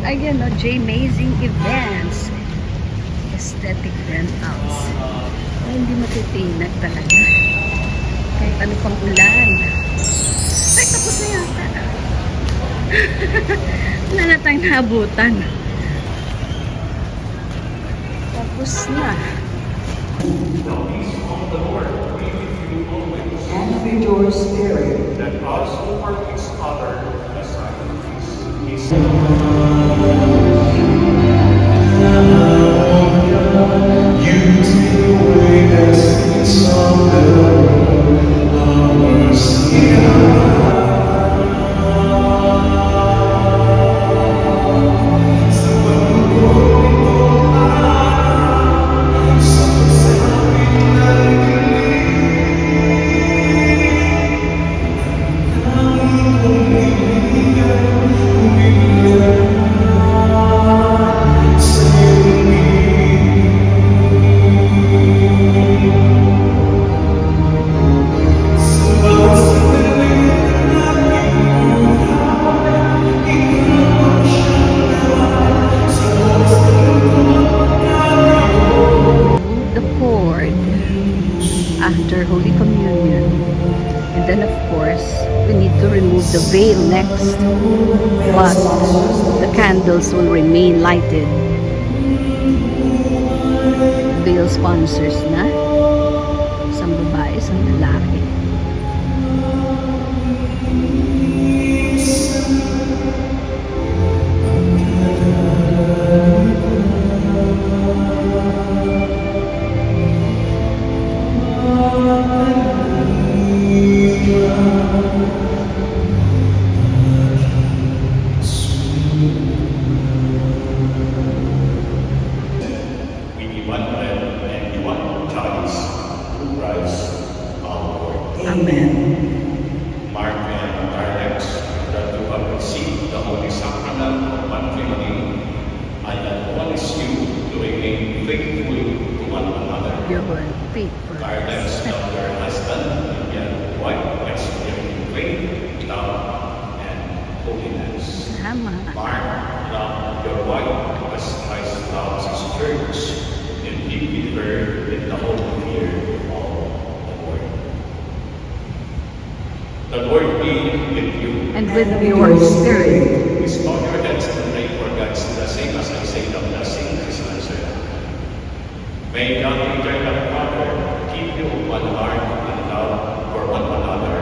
Ayan o, J Amazing Events. Aesthetic rentals. Ay, hindi matitinag talaga. Kahit ano pang ulan. Ay, tapos na yata. Wala na tayong nabutan. Tapos na. And with your spirit, that also for each other as sacrifice. You take away the sins of the world, our The cord after Holy Communion. And then of course, we need to remove the veil next. But the candles will remain lighted. Veil sponsors na. Isang babae, isang lalaki. We need one bread and one chalice through Christ our Lord. Amen. Mark and direct that you have received the Holy Sacrament of matrimony and admonish you to remain faithful to one another. Your word, faithful. Guardians of your husband and your wife experiencing faith, love, and holiness. Tama. Mark, love your wife as Christ loves his church, and live with her in the holy fear of the Lord. The Lord be with you. And with your spirit. Please bow your heads and pray for God's blessing as I say the blessing is answered. May God, eternal Father, keep you of one heart in love for one another,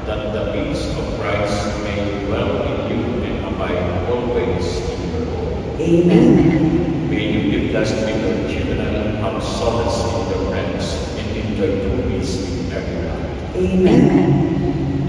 that the peace of Christ may dwell in you and abide always in your home. Amen. May you be blessed with your children, have solace in your friends, and enjoy true peace in everyone. Amen.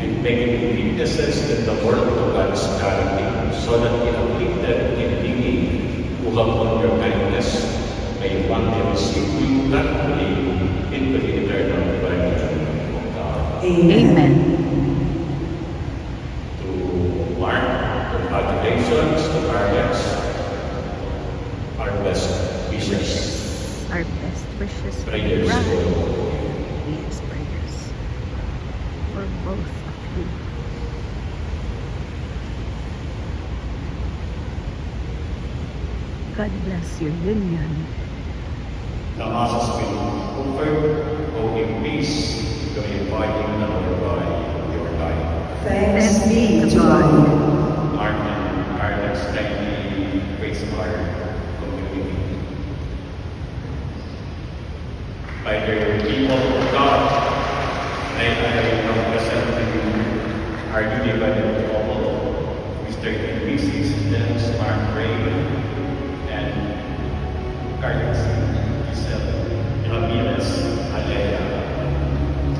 And may you be witnesses in the world of God's charity, so that the afflicted and needy who have on your kindness may one day receive you gratefully into the eternal pleasure of God. Amen. To mark congratulations to our guests, our best wishes, Our best wishes for the prayers bride. for Yes, prayers for both of you. God bless your union. the masses will comfort, go in peace, glorifying the Lord by your life. Thanks be to God. Martin, our next kindly praise our community. By the people of God, may I now present to you our newly wedded couple, Mr. and Mrs. Dennis Mark Ray and Carlos Giselle Ramirez Alea.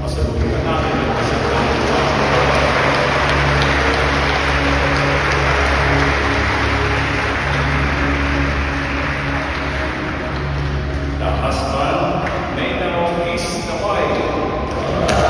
Pasalukuhan natin ang kasama. The husband may now kiss the wife.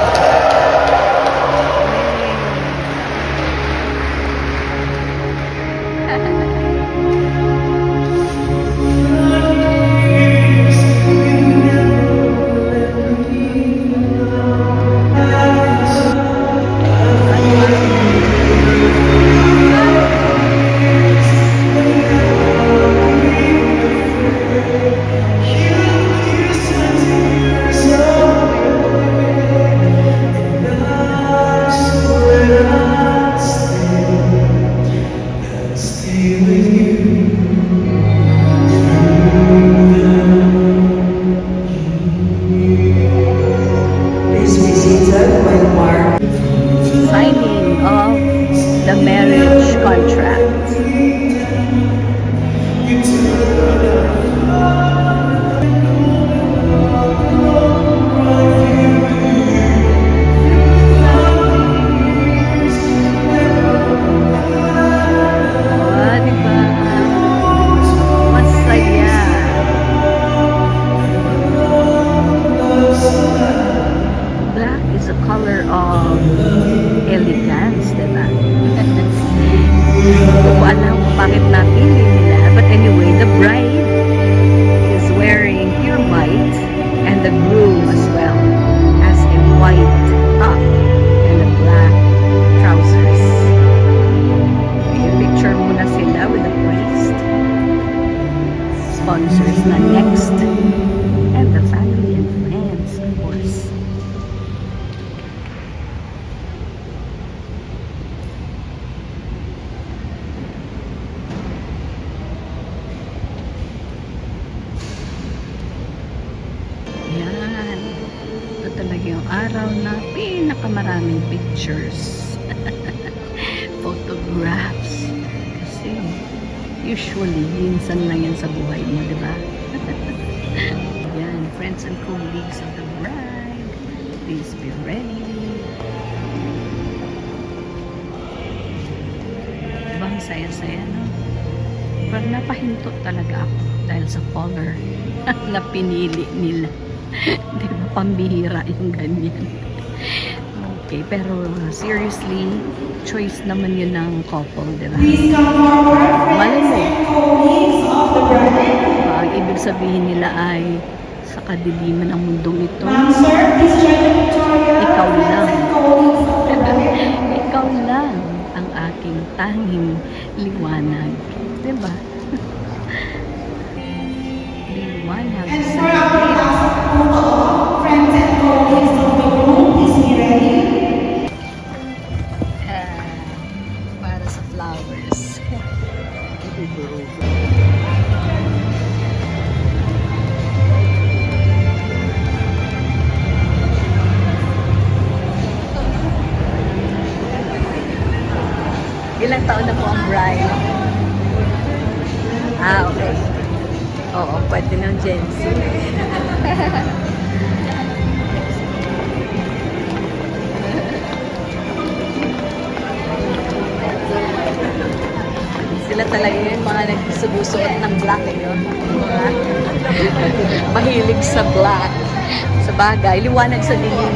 Please be seated when Mark Signing of the marriage contract. Oh, di ba? Masaya. Black is a color of elegance, diba? Hindi ko alam kung bakit napili nila. But anyway, the bride is wearing pure white and the groom as well has a white top and a black trousers. Okay, picture muna sila with the priest. Sponsors na next. And the family and friends, of course. Yan. Ito talaga yung araw na pinakamaraming pictures. Photographs. Kasi usually, minsan lang yan sa buhay mo, di ba? Yan, friends and colleagues of the bride. Please be ready. Diba ang saya-saya, no? Parang napahinto talaga ako dahil sa color na pinili nila. Di ba? Pambihira yung ganyan. Okay, pero seriously, choice naman yun ng couple, di ba? Please come forward, Malay friends mo, and colleagues of the bride. ang ibig sabihin nila ay sa kadiliman ng mundong ito, Ma'am, sir, please join the Victoria. Ikaw Friends lang. and colleagues of the bride. ikaw lang ang aking tanging liwanag. Diba? Liwanag And sa for our dilim. last photo, friends and colleagues of the groom, please be ready. Para sa flowers. Ilang taon na po ang bride? Ah, okay. Oo, pwede ng Gen Z. Sila talaga yung mga nagsusuot ng black, eh, no? Mga mahilig sa black. Sa bagay, liwanag sa dilim.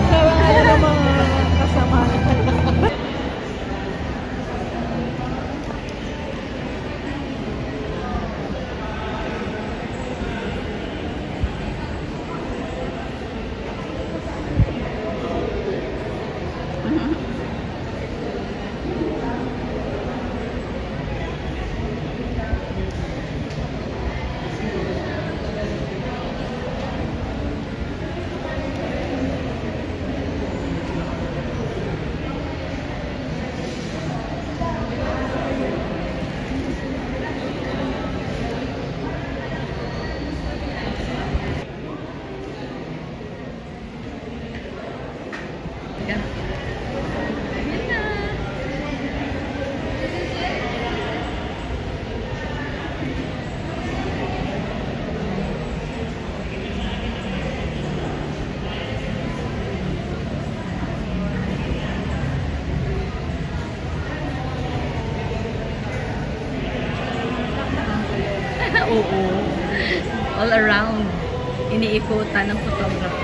Oo. All around. Iniikutan ng photographer.